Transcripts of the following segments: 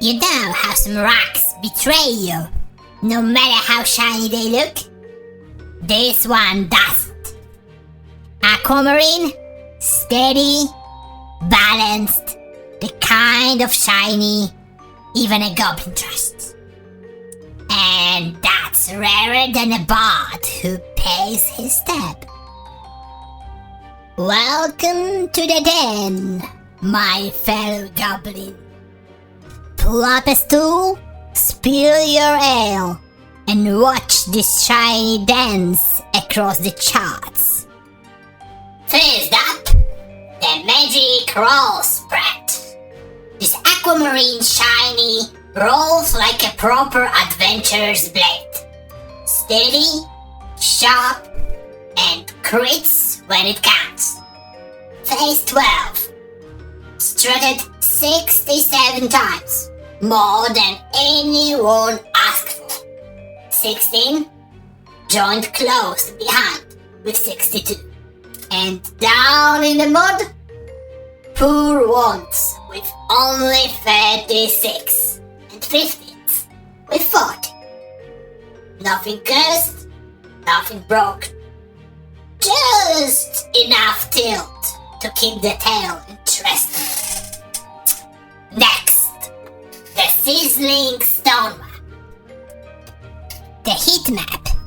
You know how some rocks betray you, no matter how shiny they look? This one doesn't. Aquamarine, steady, balanced, the kind of shiny even a goblin trusts. And that's rarer than a bard who pays his tab. Welcome to the den, my fellow goblin. Pull up a stool, spill your ale, and watch this shiny dance across the charts. First up, the magic roll spread. This aquamarine shiny rolls like a proper adventurer's blade. Steady, sharp, and crits when it counts. Phase 12. Strutted 67 times. More than anyone asked for. 16. Joined close behind with 62. And down in the mud, poor ones with only 36. And 15th with 40. Nothing cursed, nothing broken. Just enough tilt to keep the tail interesting. Next, the Sizzling Stone Map. The heatmap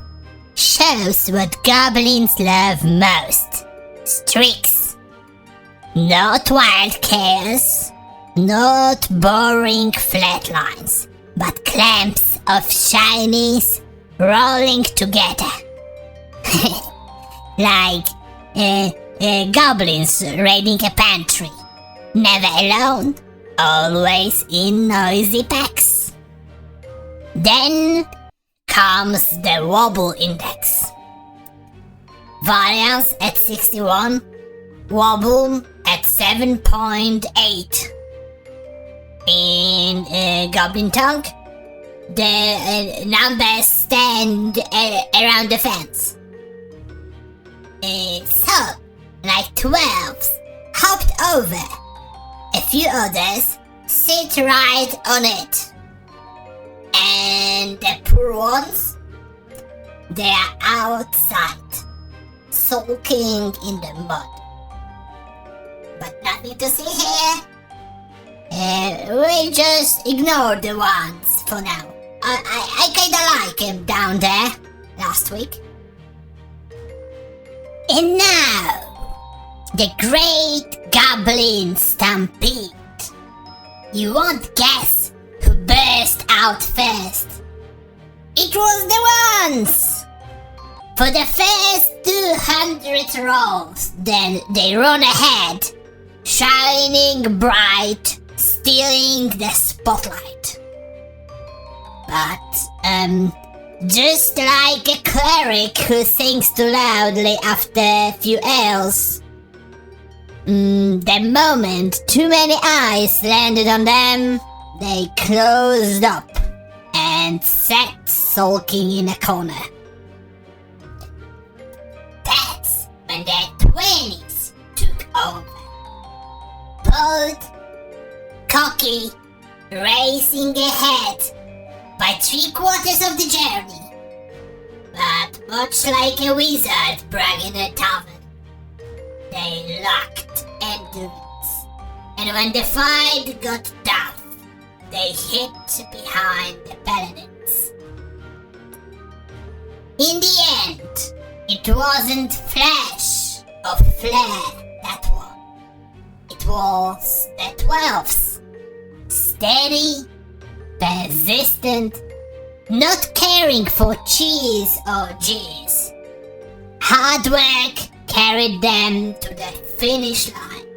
shows what goblins love most. Streaks. Not wild chaos, not boring flat lines, but clumps of shinies rolling together. Like goblins raiding a pantry. Never alone, always in noisy packs. Then comes the Wobble Index. Variance at 61, Wobble at 7.8. In Goblin talk, the numbers stand around the fence. So, like 12s, hopped over. A few others sit right on it. And the poor ones, they are outside, sulking in the mud. But nothing to see here. We'll just ignore the ones for now. I kinda like him down there last week. And now, the Great Goblin Stampede. You won't guess who burst out first. It was the ones! For the first 200 rolls, then they run ahead, shining bright, stealing the spotlight. But, just like a cleric who sings too loudly after a few ales. The moment too many eyes landed on them, they closed up and sat sulking in a corner. That's when their 20s took over. Bold, cocky, racing ahead by 3/4 of the journey. But much like a wizard bragging a tavern, they lacked endurance. And when the fight got tough, they hid behind the paladins. In the end, it wasn't flash or flare that won. It was the 12s. Steady, persistent, not caring for cheese or G's. Hard work carried them to the finish line,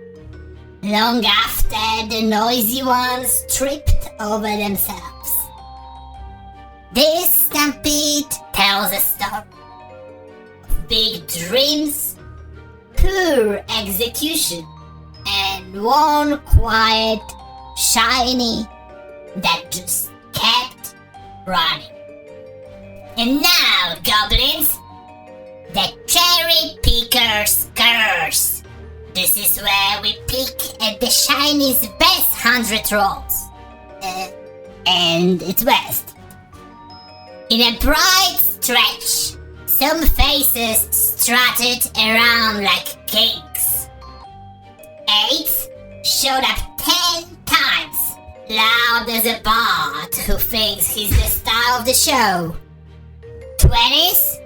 long after the noisy ones tripped over themselves. This stampede tells a story of big dreams, poor execution, and one quiet, shiny that just kept running. And now, goblins, the cherry picker's curse. This is where we pick at the shiny's best 100 rolls. and it's west. In a bright stretch, some faces strutted around like kings. 8 showed up 10 times, loud as a bard who thinks he's the star of the show. 20s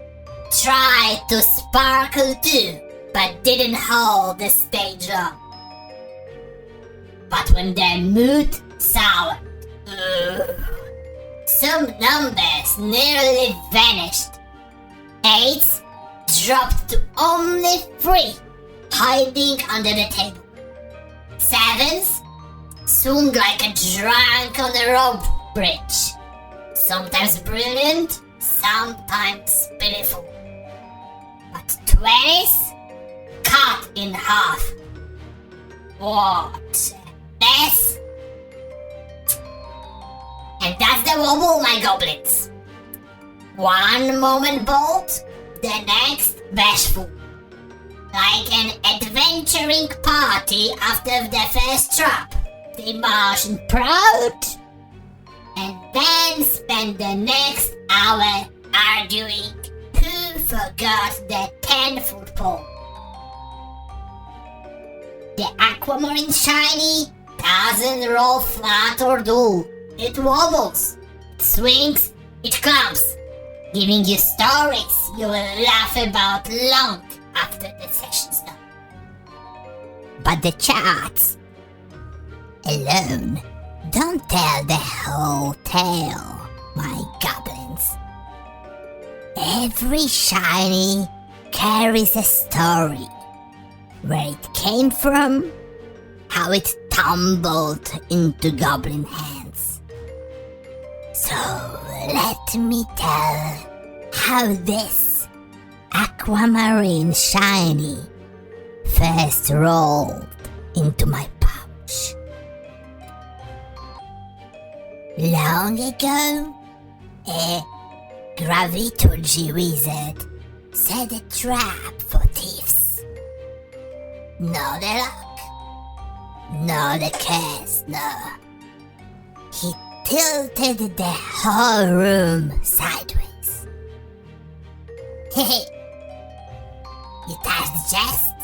tried to sparkle too, but didn't hold the stage long. But when their mood soured, some numbers nearly vanished. 8s dropped to only 3, hiding under the table. 7s swung like a drunk on a rope bridge. Sometimes brilliant, sometimes pitiful. But 20s cut in half. What a mess! And that's the wobble, my goblins. One moment bold, the next bashful. Like an adventuring party after the first trap. They march in proud and then spend the next hour arguing who forgot the 10-foot pole. The Aquamarine shiny doesn't roll flat or dull. It wobbles, it swings, it clumps, giving you stories you will laugh about long after the session's done. But the charts alone don't tell the whole tale, my goblins. Every shiny carries a story. Where it came from, how it tumbled into goblin hands. So let me tell how this Aquamarine shiny first rolled into my pouch. Long ago, a graviturgy wizard set a trap for thieves. No the luck, no the curse, no. He tilted the whole room sideways. Hehe. You touch the chest,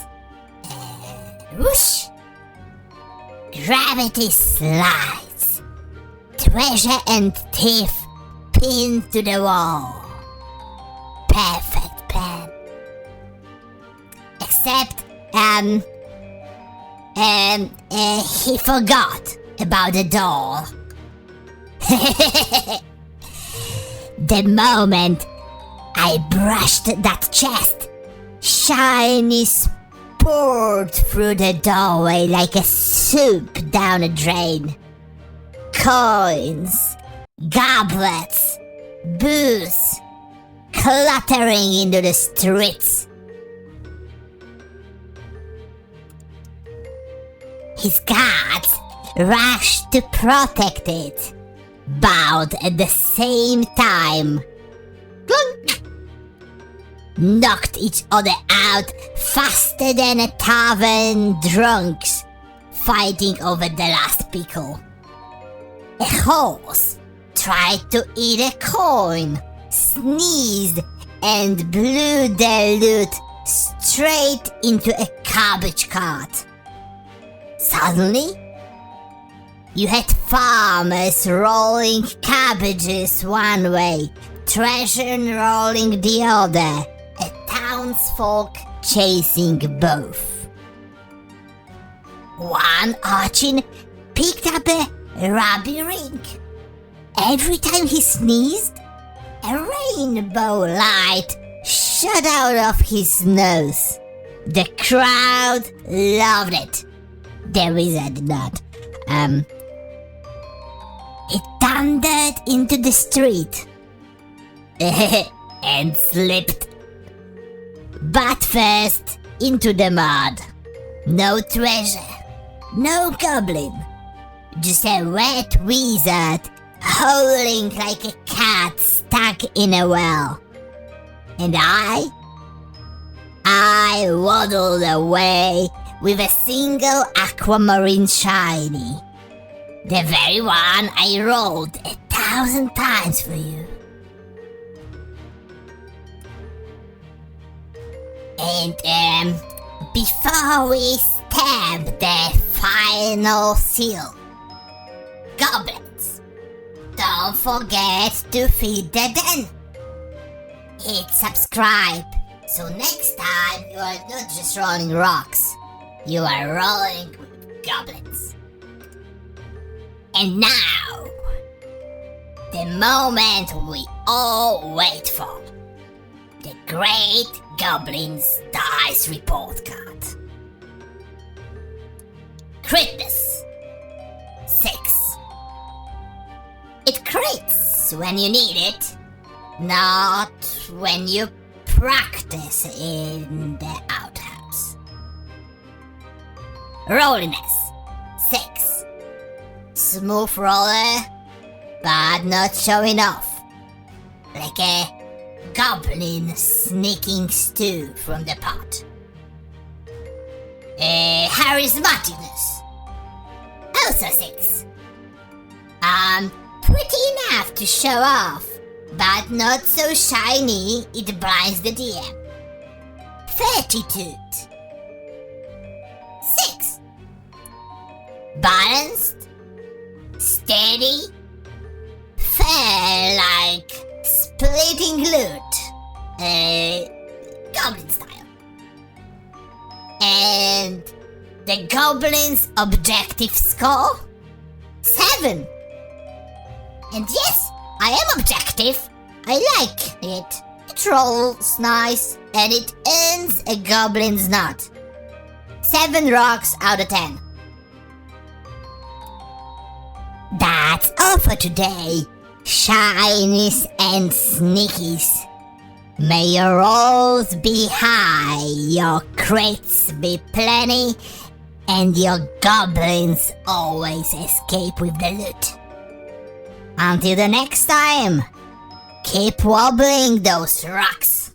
and whoosh! Gravity slides. Treasure and thief pinned to the wall. Perfect plan. Except, he forgot about the door. The moment I brushed that chest, shiny poured through the doorway like a soup down a drain. Coins, goblets, booze, cluttering into the streets. His guards rushed to protect it, bowed at the same time. Clunk! Knocked each other out faster than a tavern drunks fighting over the last pickle. A horse tried to eat a coin, sneezed, and blew the loot straight into a cabbage cart. Suddenly, you had farmers rolling cabbages one way, treasure rolling the other, a townsfolk chasing both. One urchin picked up a ruby ring. Every time he sneezed, a rainbow light shot out of his nose. The crowd loved it. The wizard did not. It thundered into the street and slipped. But first into the mud. No treasure, no goblin, just a wet wizard howling like a cat stuck in a well. And I waddled away with a single Aquamarine shiny. The very one I rolled 1,000 times for you. And before we stamp the final seal, goblins, don't forget to feed the den. Hit subscribe, so next time you are not just rolling rocks, you are rolling with goblins. And now, the moment we all wait for, the Great Goblin's Dice Report Card. Critness 6. It crits when you need it, not when you practice in the outhouse. Rolliness 6. Smooth roller, but not showing off, like a goblin sneaking stew from the pot. Charismaticness, also 6. Pretty enough to show off, but not so shiny it blinds the DM. Fortitude 6. Balanced, steady, fair like splitting loot, goblin style. And the goblin's objective score? 7. And yes, I am objective. I like it. It rolls nice and it ends a goblin's knot. 7 rocks out of 10. That's all for today, shinies and sneakies. May your rolls be high, your crits be plenty, and your goblins always escape with the loot. Until the next time, keep wobbling those rocks.